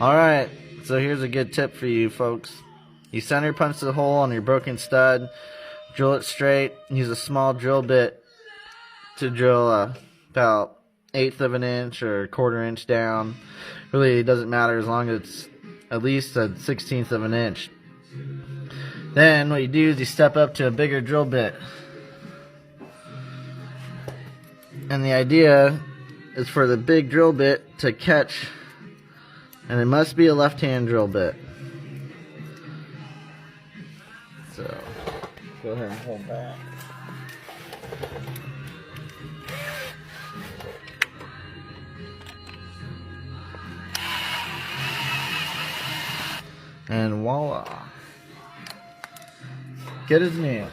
Alright, so here's a good tip for you folks. You center punch the hole on your broken stud, drill it straight, use a small drill bit to drill about 1/8 of an inch or 1/4 inch down. Really, it doesn't matter as long as it's at least a 1/16 of an inch. Then what you do is you step up to a bigger drill bit. And the idea is for the big drill bit to catch, and it must be a left-hand drill bit. So, go ahead and hold back. And voila. Good as new.